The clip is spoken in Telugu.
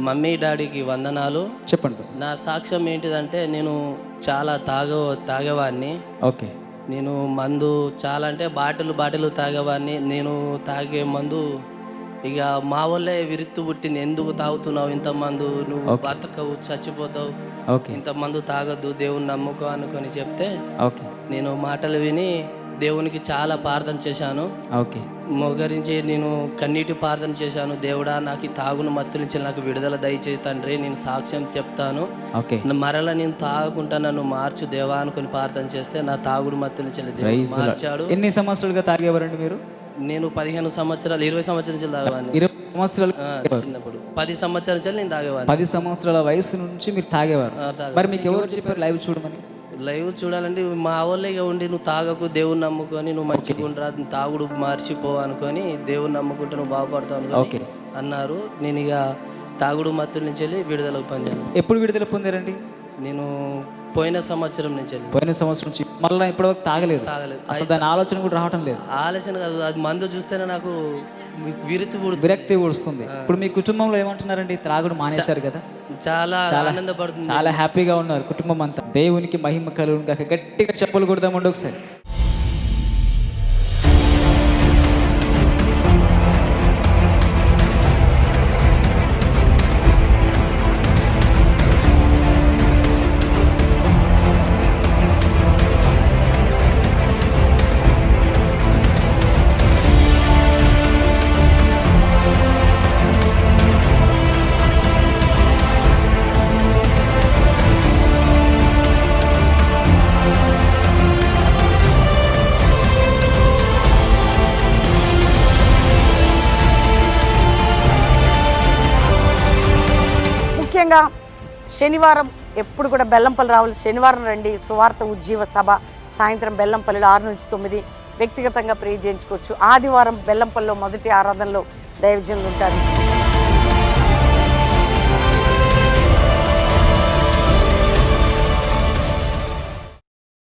మమ్మీ డాడీకి వందనాలు. చెప్పండి. నా సాక్ష్యం ఏంటిదంటే నేను చాలా తాగేవాడిని. ఓకే. నేను మందు చాలా అంటే బాటిల్ తాగేవాడిని. నేను తాగే మందు ఇక మా వాళ్ళే విరుత్తు పుట్టింది. ఎందుకు తాగుతున్నావు ఇంత మందు, నువ్వు బతకవు, చచ్చిపోతావు, ఓకే. ఇంత మందు తాగొద్దు, దేవుని నమ్ముకో అనుకొని చెప్తే ఓకే. నేను మాటలు విని దేవునికి చాలా ప్రార్థన చేశాను. ఓకే. మోకరించి నేను కన్నీటి ప్రార్థన చేశాను. దేవుడా, నాకు ఈ తాగును మత్తు నుంచి నాకు విడుదల దయచేయి తండ్రి, నేను సాక్ష్యం చెప్తాను, ఓకే. మరలా నేను తాగకుండా నన్ను మార్చు దేవా అనుకుని ప్రార్థన చేస్తే నా తాగుడు మత్తు నుంచి దేవుడు మార్చాడు. ఎన్ని సంవత్సరాలుగా తాగేవారండి మీరు? నేను 15 సంవత్సరాలు 20 సంవత్సరాల నుంచి తాగేవాడిని. 20 సంవత్సరాలు చిన్నప్పుడు 10 సంవత్సరాల నుంచి నేను తాగేవాడిని. 10 సంవత్సరాల వయసు నుంచి మీరు తాగేవారు. మరి మీకు ఎవరు చెప్పారు లైవ్ చూడమని? లైవ్ చూడాలంటే మా వాళ్ళే ఇక ఉండి, నువ్వు తాగకు, దేవుని నమ్ముకొని నువ్వు మంచిగా ఉండరా, తాగుడు మర్చిపో అనుకొని దేవుని నమ్ముకుంటే నువ్వు బాగుపడతావు అన్నారు. నేను ఇక తాగుడు మత్తుల నుంచి వెళ్ళి విడుదల పొందాను. ఎప్పుడు విడుదల పొందారండి? నేను పోయిన సంవత్సరం నుంచి వెళ్ళి. పోయిన సంవత్సరం నుంచి మళ్ళీ ఇప్పటివరకు తాగలేదు? అసలు దాని ఆలోచన కూడా రావటం లేదు. ఆలోచన కాదు, అది మందు చూస్తేనే నాకు విరక్తి వస్తుంది. ఇప్పుడు మీ కుటుంబంలో ఏమంటున్నారండి? త్రాగుడు మానేశారు కదా, చాలా ఆనందపడుతుంది, చాలా హ్యాపీగా ఉన్నారు కుటుంబం అంతా. దేవునికి మహిమ కలుగును గాక. గట్టిగా చెప్పులు కొడదామండి ఒకసారి. ముఖ్యంగా శనివారం ఎప్పుడు కూడా బెల్లంపల్లి రావాలి. శనివారం రండి. సువార్త ఉజ్జీవ సభ సాయంత్రం బెల్లంపల్లిలో 6 నుంచి 9 వ్యక్తిగతంగా ప్రే చేయించుకోవచ్చు. ఆదివారం బెల్లంపల్లిలో మొదటి ఆరాధనలో దైవజనులు ఉంటారు.